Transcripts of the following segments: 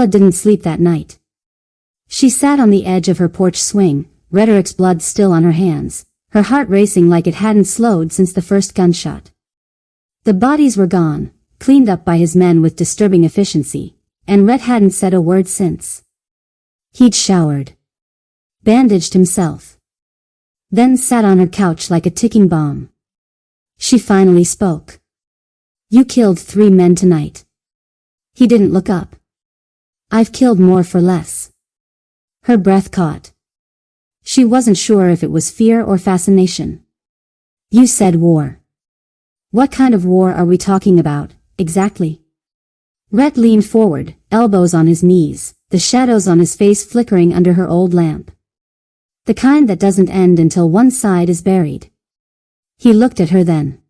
Ella didn't sleep that night. She sat on the edge of her porch swing, Rhetoric's blood still on her hands, her heart racing like it hadn't slowed since the first gunshot. The bodies were gone, cleaned up by his men with disturbing efficiency, and Rhett hadn't said a word since. He'd showered, bandaged himself, then sat on her couch like a ticking bomb. She finally spoke. "You killed 3 men tonight." He didn't look up. "I've killed more for less." Her breath caught. She wasn't sure if it was fear or fascination. "You said war. What kind of war are we talking about, exactly?" Rhett leaned forward, elbows on his knees, the shadows on his face flickering under her old lamp. The kind that doesn't end until one side is buried. He looked at her then.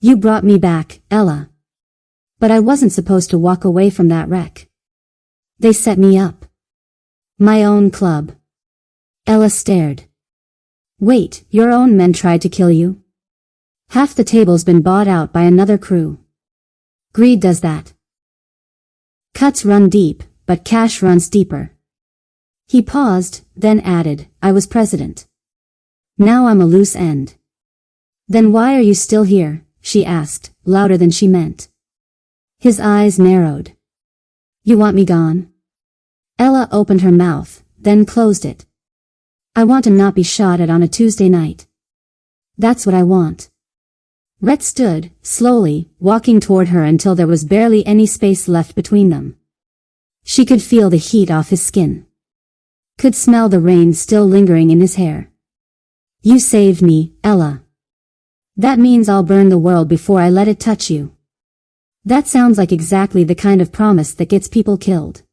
"You brought me back, Ella. But I wasn't supposed to walk away from that wreck. They set me up. My own club." Ella stared. "Wait, your own men tried to kill you? Half the table's been bought out by another crew. Greed does that. Cuts run deep, but cash runs deeper." He paused, then added, "I was president. Now I'm a loose end." "Then why are you still here?" she asked, louder than she meant. His eyes narrowed. "You want me gone?" Ella opened her mouth, then closed it. "I want to not be shot at on a Tuesday night. That's what I want." Rhett stood, slowly, walking toward her until there was barely any space left between them. She could feel the heat off his skin. Could smell the rain still lingering in his hair. "You saved me, Ella. That means I'll burn the world before I let it touch you." That sounds like exactly the kind of promise that gets people killed.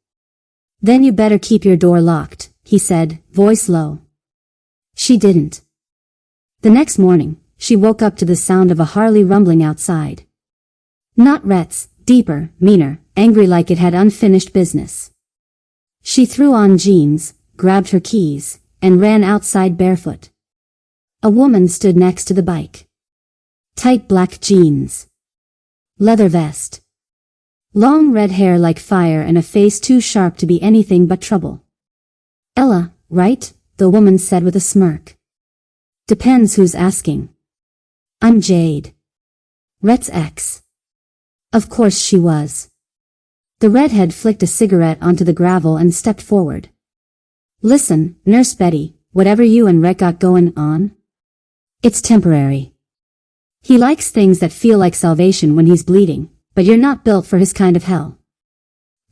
"Then you better keep your door locked," he said, voice low. She didn't. The next morning, she woke up to the sound of a Harley rumbling outside. Not Rhett's, deeper, meaner, angry like it had unfinished business. She threw on jeans, grabbed her keys, and ran outside barefoot. A woman stood next to the bike. Tight black jeans. Leather vest. Long red hair like fire and a face too sharp to be anything but trouble. "Ella, right?" the woman said with a smirk. "Depends who's asking." "I'm Jade. Rhett's ex." Of course she was. The redhead flicked a cigarette onto the gravel and stepped forward. "Listen, Nurse Betty, whatever you and Rhett got going on, it's temporary. He likes things that feel like salvation when he's bleeding, but you're not built for his kind of hell."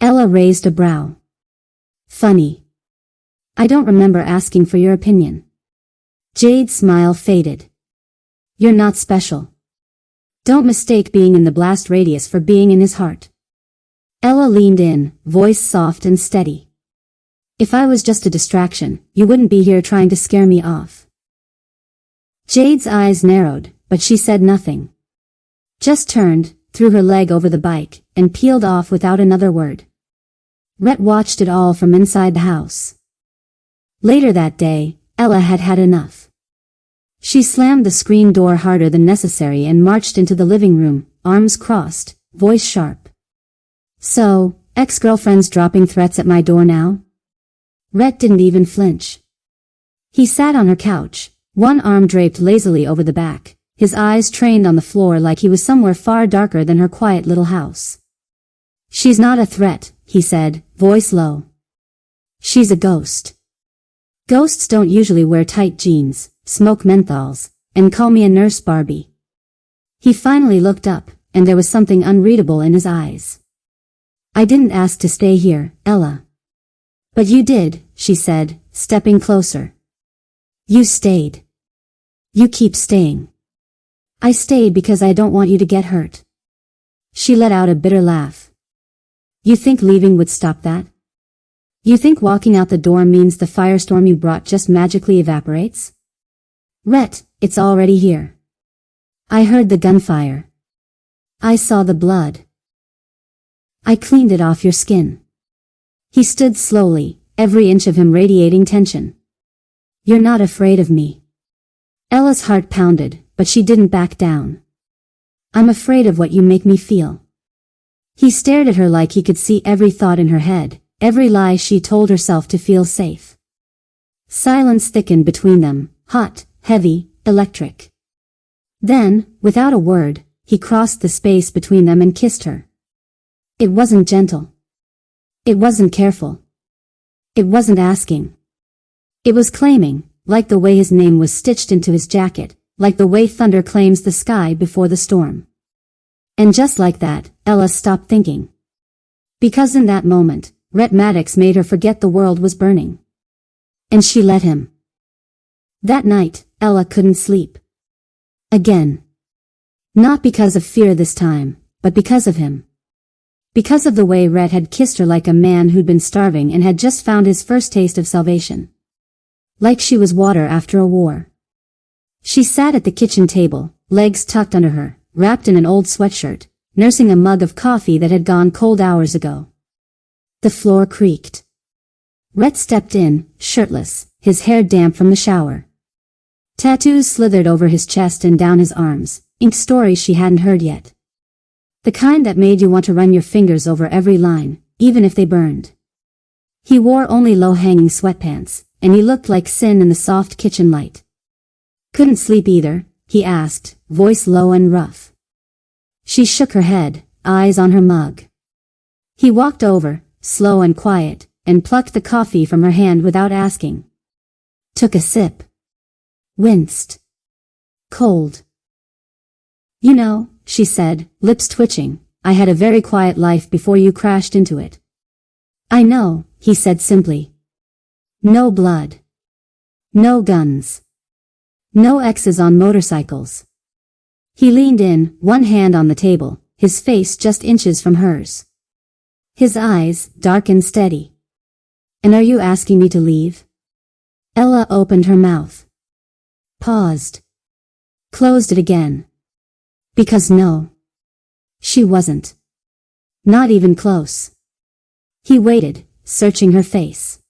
Ella raised a brow. "Funny. I don't remember asking for your opinion." Jade's smile faded. "You're not special. Don't mistake being in the blast radius for being in his heart." Ella leaned in, voice soft and steady. "If I was just a distraction, you wouldn't be here trying to scare me off." Jade's eyes narrowed, but she said nothing. Just turned, threw her leg over the bike, and peeled off without another word. Rhett watched it all from inside the house. Later that day, Ella had had enough. She slammed the screen door harder than necessary and marched into the living room, arms crossed, voice sharp. "So, ex-girlfriend's dropping threats at my door now?" Rhett didn't even flinch. He sat on her couch, one arm draped lazily over the back, his eyes trained on the floor like he was somewhere far darker than her quiet little house. "She's not a threat," he said, voice low. "She's a ghost. Ghosts don't usually wear tight jeans, smoke menthols, and call me a nurse Barbie." He finally looked up, and there was something unreadable in his eyes. "I didn't ask to stay here, Ella." "But you did," she said, stepping closer. "You stayed. You keep staying." "I stayed because I don't want you to get hurt." She let out a bitter laugh. "You think leaving would stop that? You think walking out the door means the firestorm you brought just magically evaporates?" "Rhett, it's already here. I heard the gunfire. I saw the blood. I cleaned it off your skin." He stood slowly, every inch of him radiating tension. "You're not afraid of me." Ella's heart pounded, but she didn't back down. "I'm afraid of what you make me feel." He stared at her like he could see every thought in her head, every lie she told herself to feel safe. Silence thickened between them, hot, heavy, electric. Then, without a word, he crossed the space between them and kissed her. It wasn't gentle. It wasn't careful. It wasn't asking. It was claiming, like the way his name was stitched into his jacket, like the way thunder claims the sky before the storm. And just like that, Ella stopped thinking. Because in that moment, Rhett Maddox made her forget the world was burning. And she let him. That night, Ella couldn't sleep. Again. Not because of fear this time, but because of him. Because of the way Rhett had kissed her like a man who'd been starving and had just found his first taste of salvation. Like she was water after a war. She sat at the kitchen table, legs tucked under her, wrapped in an old sweatshirt, nursing a mug of coffee that had gone cold hours ago. The floor creaked. Rhett stepped in, shirtless, his hair damp from the shower. Tattoos slithered over his chest and down his arms, inked stories she hadn't heard yet. The kind that made you want to run your fingers over every line, even if they burned. He wore only low-hanging sweatpants, and he looked like sin in the soft kitchen light. Couldn't sleep either, he asked, voice low and rough. She shook her head, eyes on her mug. He walked over, slow and quiet, and plucked the coffee from her hand without asking. Took a sip. Winced. Cold. You know, she said, lips twitching, I had a very quiet life before you crashed into it. I know, he said simply. No blood. No guns. No exes on motorcycles. He leaned in, one hand on the table, his face just inches from hers. His eyes, dark and steady. And are you asking me to leave? Ella opened her mouth. Paused. Closed it again. Because no. She wasn't. Not even close. He waited, searching her face.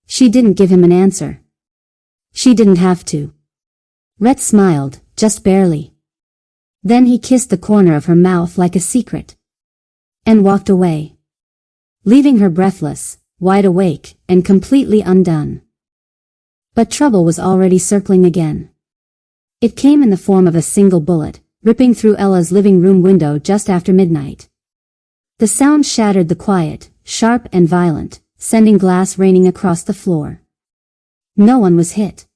She didn't give him an answer. She didn't have to. Rhett smiled, just barely. Then he kissed the corner of her mouth like a secret. And walked away. Leaving her breathless, wide awake, and completely undone. But trouble was already circling again. It came in the form of a single bullet, ripping through Ella's living room window just after midnight. The sound shattered the quiet, sharp and violent, sending glass raining across the floor. No one was hit.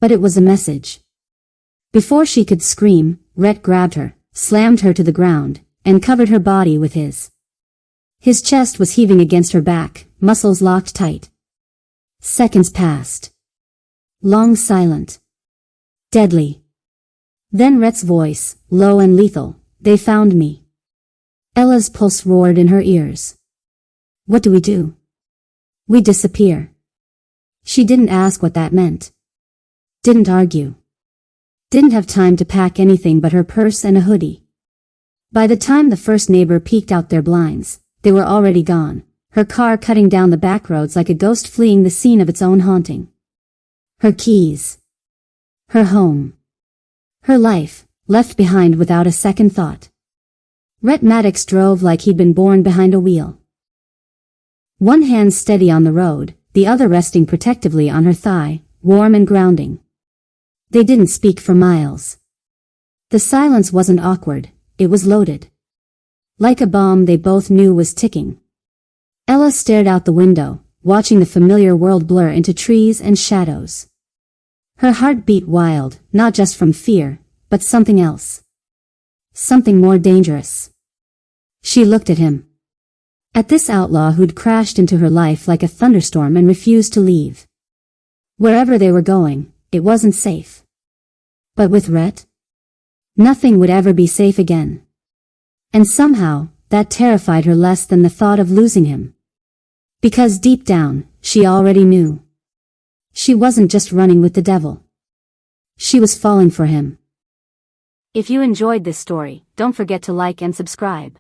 But it was a message. Before she could scream, Rhett grabbed her, slammed her to the ground, and covered her body with his. His chest was heaving against her back, muscles locked tight. Seconds passed. Long silent. Deadly. Then Rhett's voice, low and lethal, they found me. Ella's pulse roared in her ears. What do we do? We disappear. She didn't ask what that meant. Didn't argue. Didn't have time to pack anything but her purse and a hoodie. By the time the first neighbor peeked out their blinds, they were already gone, her car cutting down the back roads like a ghost fleeing the scene of its own haunting. Her keys. Her home. Her life, left behind without a second thought. Rhett Maddox drove like he'd been born behind a wheel. One hand steady on the road, the other resting protectively on her thigh, warm and grounding. They didn't speak for miles. The silence wasn't awkward, it was loaded. Like a bomb they both knew was ticking. Ella stared out the window, watching the familiar world blur into trees and shadows. Her heart beat wild, not just from fear, but something else. Something more dangerous. She looked at him. At this outlaw who'd crashed into her life like a thunderstorm and refused to leave. Wherever they were going, it wasn't safe. But with Rhett? Nothing would ever be safe again. And somehow, that terrified her less than the thought of losing him. Because deep down, she already knew. She wasn't just running with the devil. She was falling for him. If you enjoyed this story, don't forget to like and subscribe.